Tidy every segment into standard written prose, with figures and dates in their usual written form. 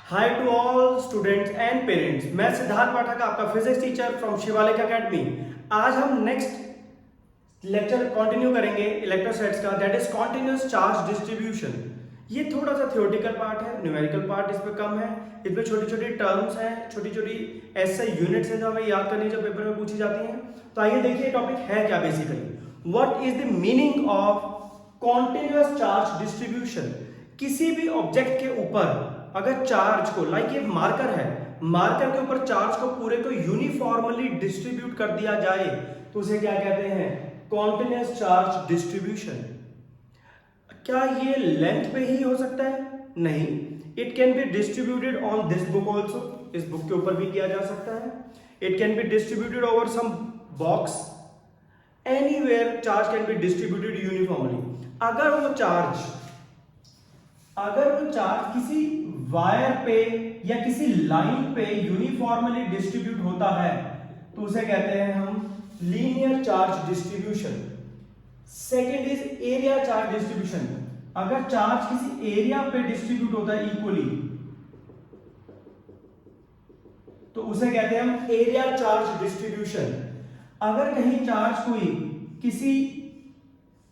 Hi to all students and parents, मैं सिद्धार्थ पाठक आपका physics teacher from Shivalik academy. आज हम नेक्स्ट लेक्चर कंटिन्यू करेंगे इलेक्ट्रोस्टैटिक्स का, that is continuous charge distribution. ये थोड़ा सा थ्योरेटिकल पार्ट है, न्यूमेरिकल पार्ट इस पे कम है। इसमें छोटी छोटी टर्म्स हैं, छोटी छोटी ऐसे यूनिट्स हैं जो हमें याद करनी जो पेपर में पूछी जाती हैं। तो आइए देखिए टॉपिक है क्या basically. What is the meaning of continuous charge distribution. किसी भी ऑब्जेक्ट के ऊपर अगर चार्ज को, लाइक ये मार्कर है, मार्कर के ऊपर चार्ज को पूरे को यूनिफॉर्मली डिस्ट्रीब्यूट कर दिया जाए तो उसे क्या कहते हैं? Continuous charge distribution. क्या ये लेंथ पे ही हो सकता है? नहीं, it can be distributed on this book also, इस बुक के ऊपर भी किया जा सकता है। It can be distributed over some box, anywhere charge can be distributed uniformly. अगर वो चार्ज किसी वायर पे या किसी लाइन पे यूनिफॉर्मली डिस्ट्रीब्यूट होता है तो उसे कहते हैं हम linear charge distribution. Second is area charge distribution. अगर चार्ज किसी एरिया पे डिस्ट्रीब्यूट होता है इक्वली तो उसे कहते हैं हम एरिया चार्ज डिस्ट्रीब्यूशन। अगर कहीं चार्ज कोई किसी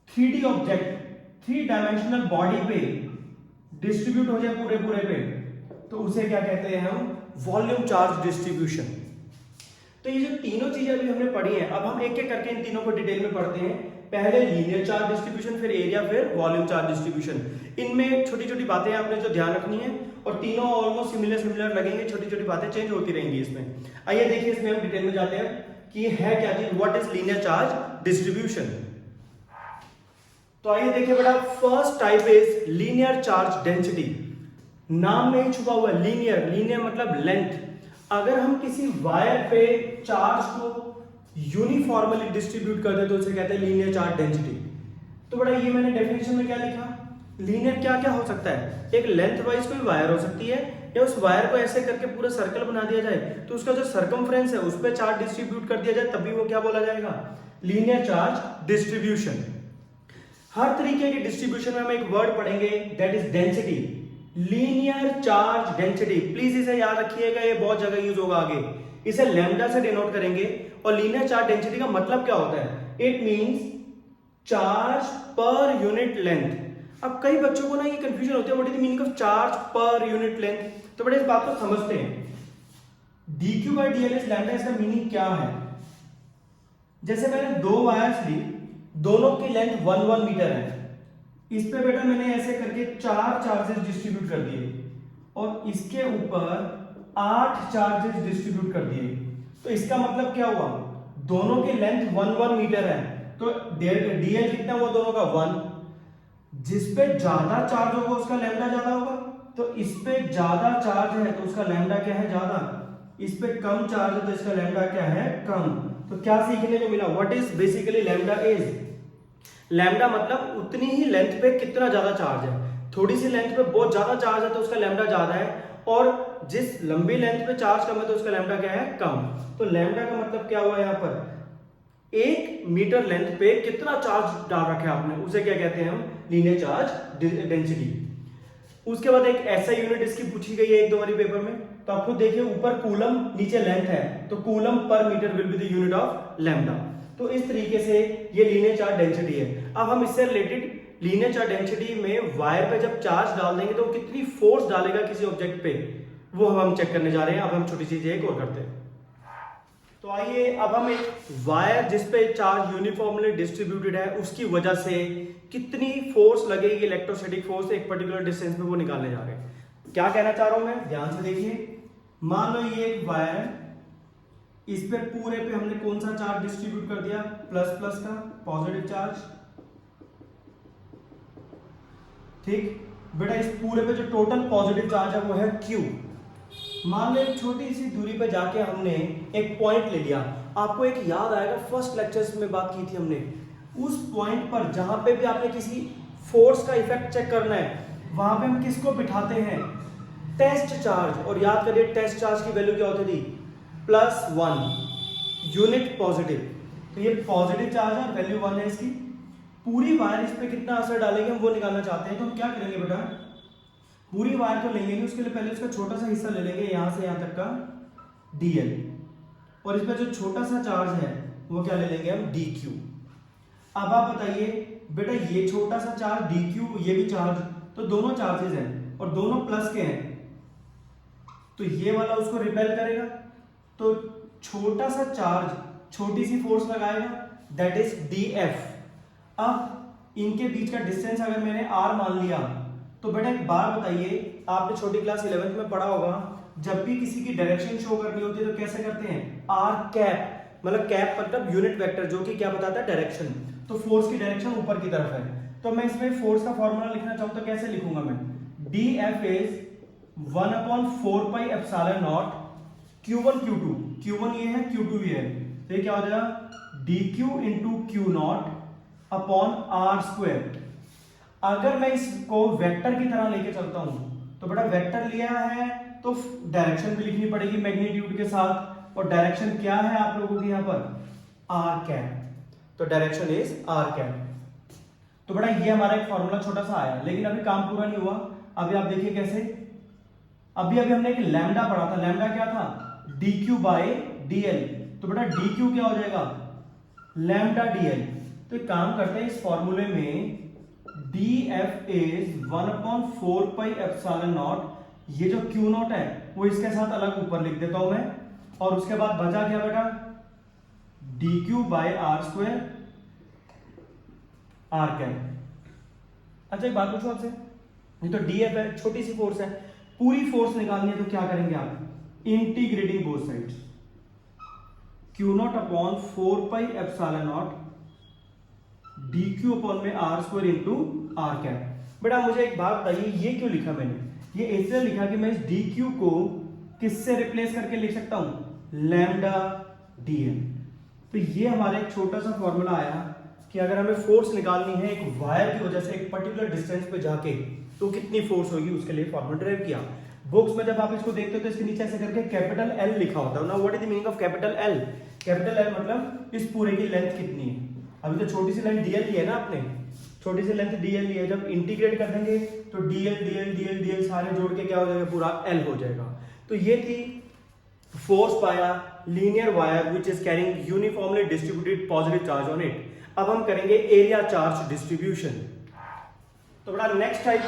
3D ऑब्जेक्ट, 3 डायमेंशनल बॉडी पे डिस्ट्रीब्यूट हो जाए पूरे पे तो उसे क्या कहते हैं हम? Volume charge distribution. तो ये जो तीनों चीजें अभी हमने पढ़ी हैं, अब हम एक एक करके इन तीनों को डिटेल में पढ़ते हैं। पहले लीनियर चार्ज डिस्ट्रीब्यूशन, फिर एरिया, फिर वॉल्यूम चार्ज डिस्ट्रीब्यूशन। इनमें छोटी छोटी बातें आपने जो ध्यान रखनी है और तीनों ऑलमोस्ट सिमिलर लगेंगे, छोटी छोटी बातें चेंज होती रहेंगी इसमें। आइए देखिए इसमें हम डिटेल में जाते हैं कि है क्या चीज, what is linear charge distribution. तो आइए देखिए बेटा, first type is linear charge density. नाम में ही छुपा हुआ है लीनियर, लीनियर मतलब लेंथ। अगर हम किसी वायर पे चार्ज को यूनिफॉर्मली डिस्ट्रीब्यूट कर दे तो उसे कहते हैं लीनियर चार्ज डेंसिटी। तो बेटा ये मैंने डेफिनेशन में क्या लिखा, लीनियर क्या क्या हो सकता है? एक लेंथ वाइज कोई वायर हो सकती है, या उस वायर को ऐसे करके पूरा सर्कल बना दिया जाए तो उसका जो सर्कमफ्रेंस है उस पर चार्ज डिस्ट्रीब्यूट कर दिया जाए, तभी वो क्या बोला जाएगा? Linear charge distribution. हर तरीके के डिस्ट्रीब्यूशन में हम एक वर्ड पढ़ेंगे, that is density, linear charge density. Please इसे याद रखिएगा, ये बहुत जगह यूज होगा आगे। इसे लैम्डा से डिनोट करेंगे। और लीनियर चार्ज डेंसिटी का मतलब क्या होता है? It means charge per unit length. अब कई बच्चों को ना ये कंफ्यूजन होती है, what is the meaning of charge per unit length. तो बड़े इस बात को समझते हैं, dq by dl is lambda, इसका मीनिंग क्या है? जैसे मैंने दो वायर्स ली, दोनों की लेंथ 1 मीटर है। इस पे बेटा मैंने ऐसे करके 4 चार्जेस डिस्ट्रीब्यूट कर दिए और इसके ऊपर 8 चार्जेस डिस्ट्रीब्यूट कर दिए। तो इसका मतलब क्या हुआ? दोनों की लेंथ 1 मीटर है, तो डीएल कितना हुआ दोनों का? 1। जिस पे ज्यादा चार्ज होगा उसका लैम्डा ज्यादा होगा, तो इस पे ज्यादा चार्ज है तो उसका लैम्डा क्या है? ज्यादा। इस पे कम चार्ज है तो इसका लैम्डा क्या है? कम। तो क्या सीखने को मिला? What is basically lambda is? Lambda मतलब उतनी ही लेंथ पे कितना ज्यादा चार्ज है। थोड़ी सी लेंथ पे बहुत ज्यादा चार्ज है तो उसका लैम्डा ज्यादा है, और जिस लंबी लेंथ पे चार्ज कम है तो उसका लैम्डा क्या है? कम। तो लैम्डा का मतलब क्या हुआ यहाँ पर? 1 मीटर लेंथ पे कितना चार्ज डाल रखा है आपने, उसे क्या कहते हैं हम? Linear charge density. उसके बाद एक ऐसा यूनिट इसकी पूछी गई है एक दो बारी पेपर में, तो आप खुद देखिए, ऊपर कूलम नीचे लेंथ है, तो कूलम पर metre will be the unit of lambda. तो इस तरीके से ये लीनियर चार्ज डेंसिटी है। अब हम इससे रिलेटेड लीनियर चार्ज डेंसिटी में वायर पे जब चार्ज डाल देंगे तो कितनी फोर्स डालेगा किसी ऑब्जेक्ट पे, वो हम चेक करने जा रहे हैं। अब हम छोटी चीज एक और करते हैं। तो आइए अब हम एक वायर जिस पे चार्ज यूनिफॉर्मली डिस्ट्रीब्यूटेड है उसकी वजह से कितनी फोर्स लगेगी, इलेक्ट्रोस्टैटिक फोर्स एक पर्टिकुलर डिस्टेंस में, वो निकालने जा रहे हैं। क्या कहना चाह रहा हूं मैं, ध्यान से देखिए। मान लो ये एक वायर है, इस पे पूरे पे हमने कौन सा चार्ज डिस्ट्रीब्यूट कर दिया? प्लस का पॉजिटिव चार्ज। ठीक बेटा, इस पूरे पे जो टोटल पॉजिटिव चार्ज है वो है Q। मान लो एक छोटी सी दूरी पे जाके हमने एक पॉइंट ले लिया। आपको एक याद आएगा, फर्स्ट लेक्चर्स में बात की थी हमने, उस पॉइंट पर जहां पे भी आपने किसी फोर्स का इफेक्ट चेक करना है वहां पे हम किसको बिठाते हैं? Test charge. और याद करिए टेस्ट चार्ज की वैल्यू क्या होती थी? +1 यूनिट पॉजिटिव। तो ये पॉजिटिव चार्ज है, वैल्यू 1 है इसकी। पूरी वायर इस पे कितना असर डालेगी हम वो निकालना चाहते हैं। तो हम क्या करेंगे बेटा, पूरी वायर तो लेंगे नहीं, उसके लिए पहले उसका छोटा सा हिस्सा ले लेंगे यहां से यहां तक का dl, और इस पर जो छोटा सा चार्ज है वो क्या ले लेंगे हम, dq। अब आप बताइए बेटा ये छोटा सा चार्ज dq, ये भी चार्ज, तो दोनों चार्जेस हैं और दोनों प्लस के हैं, तो ये वाला उसको रिपेल करेगा, तो छोटा सा चार्ज छोटी सी फोर्स लगाएगा, दैट इज df। अब इनके बीच का डिस्टेंस अगर मैंने r मान लिया, तो बेटा एक बार बताइए, आपने छोटी क्लास 11th में पढ़ा होगा, जब भी किसी की डायरेक्शन शो करनी होती है तो कैसे करते हैं, r कैप, मतलब कैप मतलब यूनिट वेक्टर जो कि क्या बताता है, डायरेक्शन। तो फोर्स की डायरेक्शन ऊपर की तरफ है, तो मैं इसमें फोर्स का फॉर्मूला लिखना चाहूं तो कैसे लिखूंगा मैं, df is 1/4 pi epsilon not q1 q2, q1 ये है q2 ये है, तो ये क्या हो जाएगा dq into Q not upon R square. अगर मैं इसको वेक्टर की तरह लेके चलता हूं तो बेटा वेक्टर लिया है तो डायरेक्शन भी लिखनी पड़ेगी मैग्नीट्यूड के साथ, और डायरेक्शन क्या है आप लोगों की यहां पर, आर कैप, तो डायरेक्शन इज आर कैप। तो बेटा ये हमारा एक फॉर्मूला छोटा सा आया, लेकिन अभी काम पूरा नहीं हुआ। अभी आप देखिए कैसे, अभी हमने एक लैम्डा पढ़ा था, लैम्डा क्या था, dq बाय dl, तो बेटा dq क्या हो जाएगा, लैम्डा dl। तो एक काम करते हैं, इस फॉर्मूले में df is 1/4 pi epsilon not, ये जो q नॉट है वो इसके साथ अलग ऊपर लिख देता हूं मैं, और उसके बाद बचा क्या बेटा, dq by R square R cap. अच्छा एक बात पूछूं आपसे, ये तो df है, छोटी सी फोर्स है, पूरी फोर्स निकालनी है तो क्या करेंगे आप, integrating both sides, q not upon 4 pi epsilon not dq upon में r square into r cap. बेटा मुझे एक बात बताइए, ये क्यों लिखा मैंने, ये इसलिए लिखा कि मैं इस dq को किससे रिप्लेस करके लिख सकता हूं, लैम्डा dl। तो ये हमारा एक छोटा सा फॉर्मूला आया कि अगर हमें फोर्स निकालनी है एक वायर की वजह से एक पर्टिकुलर डिस्टेंस पे जाके, तो कितनी फोर्स होगी उसके लिए फॉर्मूला ड्राइव किया। बुक्स में जब आप इसको देखते हो तो इसके नीचे ऐसे करके कैपिटल L लिखा होता है ना, what is the meaning of capital L, capital L मतलब इस पूरे की लेंथ कितनी है। अभी तो छोटी सी लेंथ dl ली है ना आपने, छोटी सी लेंथ dl ली है, जब इंटीग्रेट कर देंगे तो dl dl dl dl सारे जोड़ के क्या हो जाएगा, पूरा L हो जाएगा। तो ये थी force by a linear wire which is carrying uniformly distributed positive charge on it. अब हम करेंगे एरिया चार्ज डिस्ट्रीब्यूशन। तो बड़ा नेक्स्ट टाइप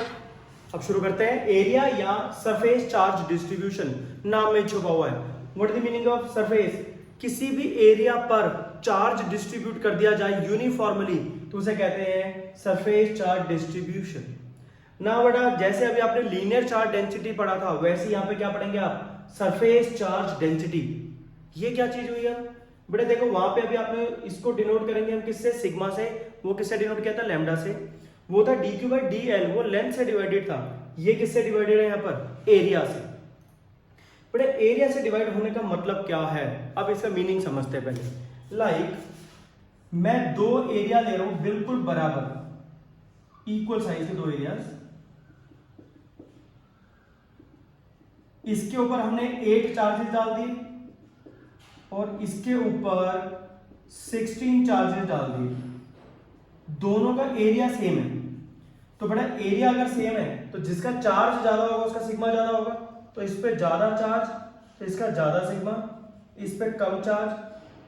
अब शुरू करते हैं, एरिया या सरफेस चार्ज डिस्ट्रीब्यूशन, नाम में छुपा हुआ है। What is the meaning of surface, किसी भी एरिया पर चार्ज डिस्ट्रीब्यूट कर दिया जाए यूनिफॉर्मली तो उसे कहते हैं सरफेस चार्ज डिस्ट्रीब्यूशन। ना बेटा जैसे अभी आपने लीनियर चार्ज डेंसिटी पढ़ा था, वैसे यहां पे क्या पढ़ेंगे आप, सरफेस चार्ज डेंसिटी। ये क्या चीज हुई है बेटा, देखो वहां पे अभी आपने इसको डिनोट करेंगे हम किससे, सिग्मा से, वो किससे डिनोट किया था, लैम्डा से, वो था dq बाय dl, वो लेंथ से डिवाइडेड था, ये किससे डिवाइडेड है यहाँ पर, एरिया से। बेटा एरिया से डिवाइड होने का मतलब क्या है, अब इसका मीनिंग समझते हैं पहले। लाइक मैं दो एरिया ले रहा हूं बिल्कुल बराबर, इक्वल साइज के दो एरियाज, इसके ऊपर हमने 8 चार्जेस डाल दिए और इसके ऊपर 16 चार्जेस डाल दिए, दोनों का एरिया सेम है। तो बेटा एरिया अगर सेम है तो जिसका चार्ज ज्यादा होगा उसका सिग्मा ज्यादा होगा, तो इस पे ज्यादा चार्ज तो इसका ज्यादा सिग्मा, इस पे कम चार्ज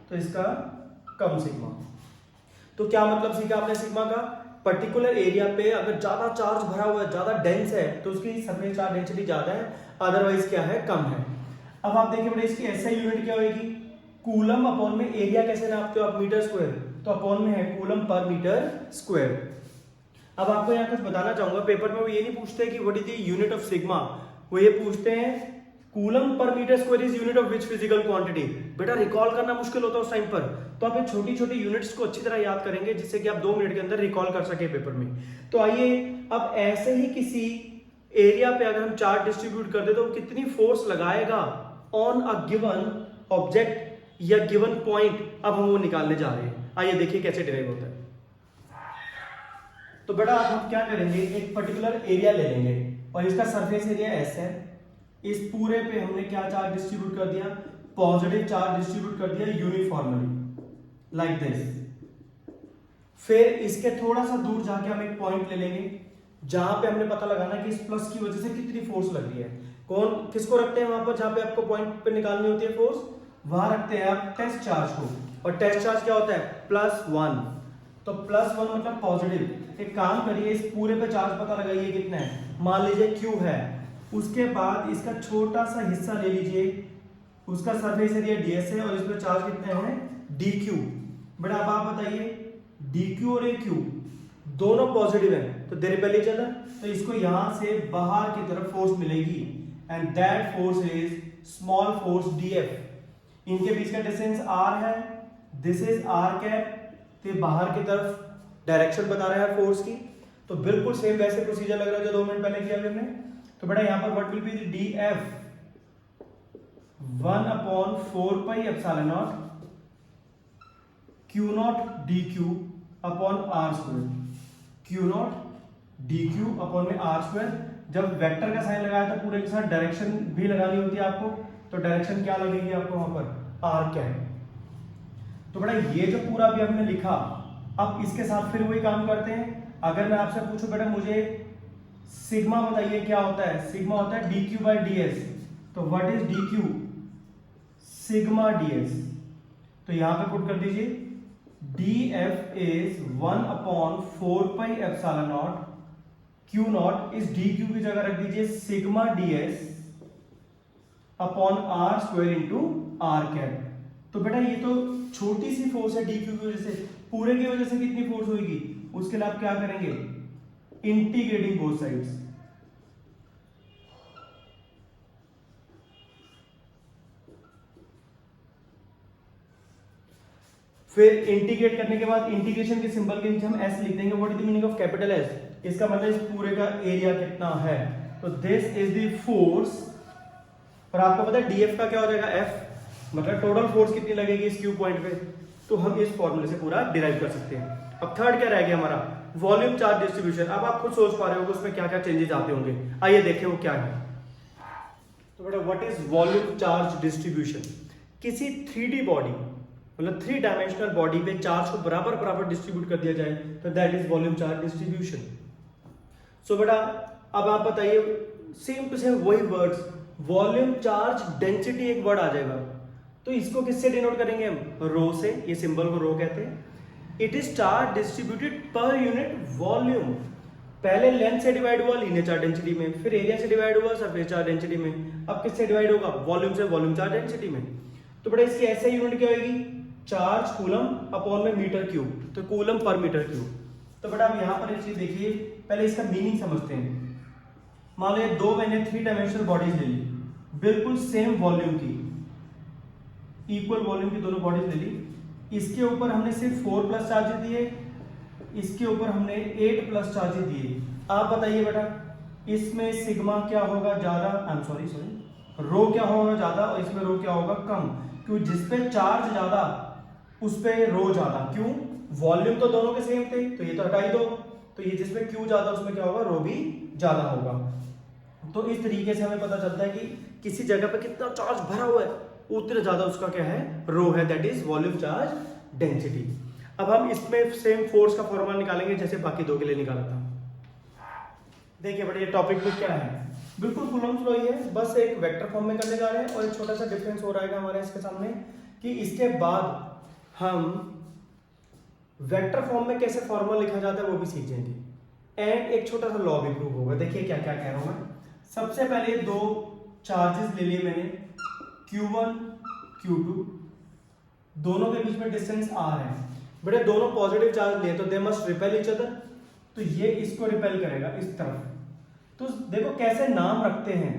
तो इसका कम सिग्मा। तो क्या मतलब सीखा आपने सिग्मा का, पर्टिकुलर एरिया पे अगर ज्यादा चार्ज भरा हुआ है, ज्यादा डेंस है, तो उसकी सरफेस चार्ज डेंसिटी ज्यादा है, अदरवाइज क्या है, कम है। अब आप देखिए बेटा इसकी एसआई यूनिट क्या होगी, कूलम अपॉन में एरिया कैसे नापते हो आप, मीटर स्क्वायर, तो अपॉन में है कूलम पर मीटर स्क्वायर। अब आपको यहाँ कुछ बताना चाहूंगा, पेपर में वो ये नहीं पूछते कि what is the unit of sigma, वो ये पूछते हैं कूलम पर metre square is unit of which physical quantity. बेटा रिकॉल करना मुश्किल होता है उस टाइम पर, तो आप ये छोटी छोटी यूनिट्स को अच्छी तरह याद करेंगे जिससे कि आप 2 मिनट के अंदर रिकॉल कर सके पेपर में। तो आइए अब ऐसे ही किसी एरिया पे अगर हम चार्ज डिस्ट्रीब्यूट कर दे तो कितनी फोर्स लगाएगा ऑन अ गिवन ऑब्जेक्ट या गिवन पॉइंट, अब हम वो निकालने जा रहे हैं। आइए देखिए कैसे डिराइव होता है। तो बेटा अब हम क्या करेंगे, एक पर्टिकुलर एरिया ले लेंगे और इसका सरफेस एरिया एस है, इस पूरे पे हमने क्या चार्ज डिस्ट्रीब्यूट कर दिया, पॉजिटिव चार्ज डिस्ट्रीब्यूट कर दिया यूनिफॉर्मली लाइक दिस। फिर इसके थोड़ा सा दूर जाके हम एक पॉइंट ले लेंगे, जहां पे हमने पता लगाना कि इस प्लस की वजह से कितनी फोर्स लग रही है। कौन किसको रखते हैं वहां पर जहां पे आपको पॉइंट पे निकालनी होती है फोर्स, वहां रखते हैं आप टेस्ट चार्ज को। और टेस्ट चार्ज क्या होता है, +1। तो +1 मतलब पॉजिटिव। एक काम करिए, इस पूरे पे चार्ज पता लगाइए कितना है, मान लीजिए Q है, उसके बाद इसका छोटा सा हिस्सा ले लीजिए, उसका सरफेस एरिया ds है और इस पे चार्ज कितने हैं dq। बट अब आप बताइए dq और aq दोनों पॉजिटिव हैं तो दे रिपेल ईच अदर, तो इसको यहां से बाहर की तरफ फोर्स मिलेगी and that force is small force df। इनके बीच का डिस्टेंस r है, दिस इज r कैप, तो बाहर की तरफ डायरेक्शन बता रहा है फोर्स की। तो बिल्कुल सेम वैसे प्रोसीजर लग रहा है जो 2 मिनट पहले किया हमने। तो बेटा यहां पर what will be df 1/4πε0 q0 dq upon r square, q0 dq upon में r स्क्वायर। जब वेक्टर का साइन लगाया था पूरे के साथ डायरेक्शन भी लगानी होती है आपको, तो डायरेक्शन क्या लगेगी आपको वहां पर, r कैप। तो बेटा ये जो पूरा भी हमने लिखा, अब इसके साथ फिर वही काम करते हैं। अगर मैं आपसे पूछूं बेटा मुझे सिग्मा बताइए क्या होता है, सिग्मा होता है dq/ds। तो what is dq, sigma ds। तो यहां पे पुट कर दीजिए df इज 1/4πε0 q0 इस dq की जगह रख दीजिए sigma ds upon r square into r cap. तो बेटा ये तो छोटी सी फोर्स है dq की वजह से, पूरे की वजह से कितनी फोर्स होगी, उसके लिए आप क्या करेंगे, इंटीग्रेटिंग बोथ साइड्स। फिर इंटीग्रेट करने के बाद इंटीग्रेशन के सिंबल के नीचे हम s लिख देंगे। What is the meaning of capital S, इसका मतलब इस पूरे का एरिया कितना है। तो दिस इज द फोर्स, और आपको पता है df का क्या हो जाएगा f, मतलब टोटल फोर्स कितनी लगेगी इस क्यू पॉइंट पे। तो हम इस फॉर्मूले से पूरा डिराइव कर सकते हैं। अब थर्ड क्या रह गया हमारा, वॉल्यूम चार्ज डिस्ट्रीब्यूशन। अब आप खुद सोच पा रहे हो उसमें क्या क्या चेंजेस आते होंगे, आइए देखें वो क्या है। तो बेटा what is volume charge distribution, किसी 3D बॉडी मतलब 3 डायमेंशनल बॉडी पे चार्ज को बराबर बराबर डिस्ट्रीब्यूट कर दिया जाए, तो that is volume charge distribution. So बेटा अब आप बताइए, सेम टू सेम वही वर्ड्स, वॉल्यूम चार्ज डेंसिटी एक वर्ड आ जाएगा, तो इसको किससे डिनोट करेंगे हम, रो से। ये सिंबल को रो कहते हैं। It is charge distributed per unit volume, पहले लेंथ से डिवाइड हुआ लीनियर चार्ज डेंसिटी में, फिर एरिया से डिवाइड हुआ सरफेस चार्ज डेंसिटी में, अब किससे डिवाइड होगा, वॉल्यूम से वॉल्यूम चार्ज डेंसिटी में। तो बेटा इसकी ऐसे यूनिट क्या होगी, चार्ज कूलम अपॉन में मीटर क्यूब, तो कूलम पर मीटर क्यूब। तो बेटा अब यहां पर एक चीज देखिए, पहले इसका मीनिंग समझते हैं। मान लो दो मैंने 3 डायमेंशनल बॉडीज ले ली, बिल्कुल सेम वॉल्यूम की, इक्वल वॉल्यूम की दोनों बॉडीज ले ली। इसके ऊपर हमने सिर्फ 4+ चार्जेस दिए, इसके ऊपर हमने 8+ चार्जेस दिए। आप बताइए बेटा इसमें सिग्मा क्या होगा ज्यादा, आई एम सॉरी रो क्या होगा ज्यादा और इसमें रो क्या होगा कम, क्यों, जिसपे चार्ज ज्यादा उस पे रो ज्यादा, क्यों, वॉल्यूम तो दोनों के सेम थे, तो ये तो हटा ही दो, तो ये जिसपे क्यू ज्यादा उसमें क्या होगा, रो भी ज्यादा होगा। तो इस तरीके से हमें पता चलता है कि किसी जगह पे कितना चार्ज भरा हुआ है उतना ज्यादा उसका क्या है, रो है, that is volume charge density. अब हम इसमें सेम फोर्स का फॉर्मूला निकालेंगे जैसे बाकी दो के लिए निकाला था। देखिए बेटा ये टॉपिक में क्या है, बिल्कुल कूलम्ब लॉ ही है, बस एक वेक्टर फॉर्म में करने जा रहे हैं और एक छोटा सा डिफरेंस हो रहा है हमारे इसके सामने कि इसके बाद हम वेक्टर फॉर्म में कैसे फॉर्मूला लिखा जाता है वो भी सीख जाएंगे, एंड एक छोटा सा लॉ भी प्रूव होगा। देखिए क्या क्या कह रहा हूं मैं। सबसे पहले दो चार्जेस ले लिए मैंने, Q1 Q2, दोनों के बीच में डिस्टेंस r है। बेटे दोनों पॉजिटिव चार्ज लिए तो they must repel each other, तो ये इसको रिपेल करेगा इस तरफ। तो देखो कैसे नाम रखते हैं,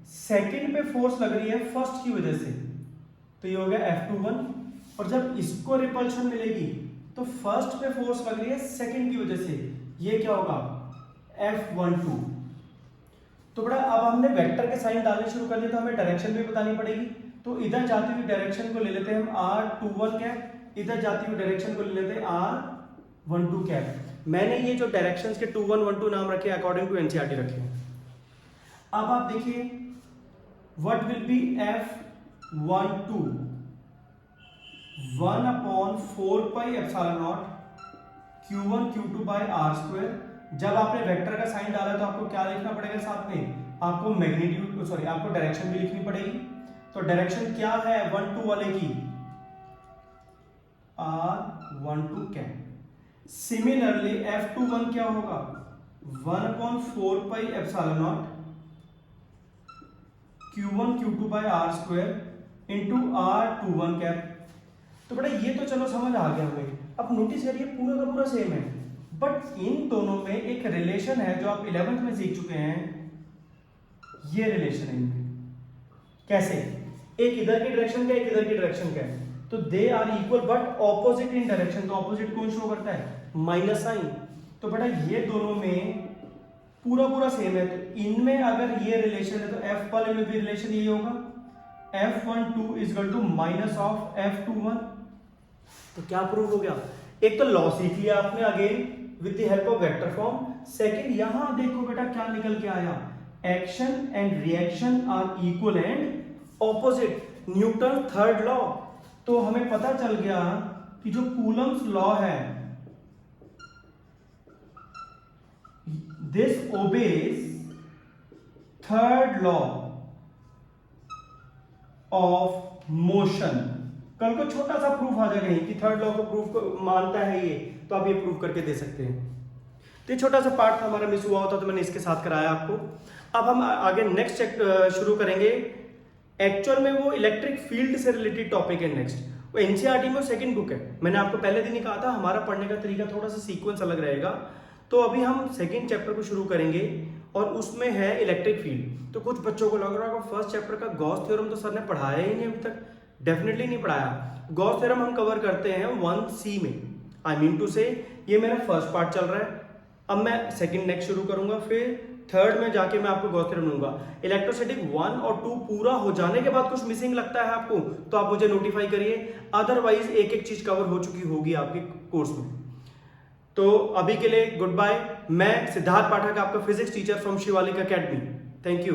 सेकंड पे फोर्स लग रही है फर्स्ट की वजह से, तो ये हो गया F21, और जब इसको रिपल्शन मिलेगी तो फर्स्ट पे फोर्स लग रही है सेकंड की वजह से, ये क्या होगा F12। तो बड़ा अब हमने वेक्टर के साइन डालने शुरू कर दिए तो हमें डायरेक्शन भी बतानी पड़ेगी। तो इधर जाती हुई डायरेक्शन को ले लेते हैं हम R21 कैप, इधर जाती हुई डायरेक्शन को ले लेते हैं R12 कैप। मैंने ये जो डायरेक्शंस के 21 12 नाम रखे अकॉर्डिंग टू एनसीईआरटी रखे हैं। अब आप देखिए what will be F12 1/4πε0 Q1 Q2 by R square जब आपने वेक्टर का साइन डाला तो आपको क्या लिखना पड़ेगा साथ में, आपको मैग्नीट्यूड सॉरी आपको डायरेक्शन भी लिखनी पड़ेगी। तो डायरेक्शन क्या है 1 2 वाले की, R12 कैप। सिमिलरली F21 क्या होगा 1/4 pi epsilon not Q1 Q2 by R square into R21 cap. तो बेटा ये तो चलो समझ आ गया हमें। अब नोटिस करिए पूरा का पूरा सेम है, बट इन दोनों में एक रिलेशन है जो आप 11th में सीख चुके हैं। ये रिलेशन है इनमें, कैसे, एक इधर की डायरेक्शन का एक इधर की डायरेक्शन का है, तो they are equal but opposite in direction. तो ऑपोजिट कौन शो करता है, माइनस साइन। तो बेटा ये दोनों में पूरा पूरा सेम है, तो इनमें अगर ये रिलेशन है तो F वाले में भी रिलेशन यही होगा, F12 is equal to minus of F21। तो क्या प्रूव हो गया, एक तो लॉ सीख लिया आपने again with the help of vector form. Second यहां देखो बेटा क्या निकल के आया, action and reaction are equal and opposite, Newton third law. तो हमें पता चल गया कि जो कूलम्स लॉ है, this obeys third law of motion. कल को छोटा सा प्रूफ आ जाएगा कि थर्ड लॉ को प्रूफ मानता है ये, तो आप ये प्रूफ करके दे सकते हैं। तो ये छोटा सा पार्ट हमारा मिस हुआ होता तो मैंने इसके साथ कराया आपको। अब हम आगे नेक्स्ट शुरू करेंगे। एक्चुअल में वो इलेक्ट्रिक फील्ड से रिलेटेड टॉपिक है नेक्स्ट, वो एनसीईआरटी में वो सेकंड बुक है। मैंने आपको पहले दिन ही कहा था हमारा पढ़ने का तरीका थोड़ा सा सीक्वेंस अलग रहेगा। तो अभी हम सेकंड चैप्टर को शुरू करेंगे और उसमें है इलेक्ट्रिक फील्ड। तो कुछ बच्चों को लग रहा होगा फर्स्ट चैप्टर का गॉस थ्योरम तो सर ने पढ़ाया ही नहीं अभी तक। डेफिनेटली नहीं पढ़ाया। गॉस थ्योरम हम कवर करते हैं 1C में, आई मीन टू से ये मेरा फर्स्ट पार्ट चल रहा है। अब मैं सेकंड नेक्स्ट शुरू करूंगा, फिर थर्ड में जाके मैं आपको गॉस थ्योरम दूंगा। इलेक्ट्रोस्टैटिक 1 और 2 पूरा हो जाने के बाद कुछ मिसिंग लगता है आपको तो आप मुझे नोटिफाई करिए, अदरवाइज एक एक चीज कवर हो चुकी होगी आपके कोर्स में। तो अभी के लिए गुड बाय। मैं सिद्धार्थ पाठक, आपका physics teacher from Shivalik academy. Thank you.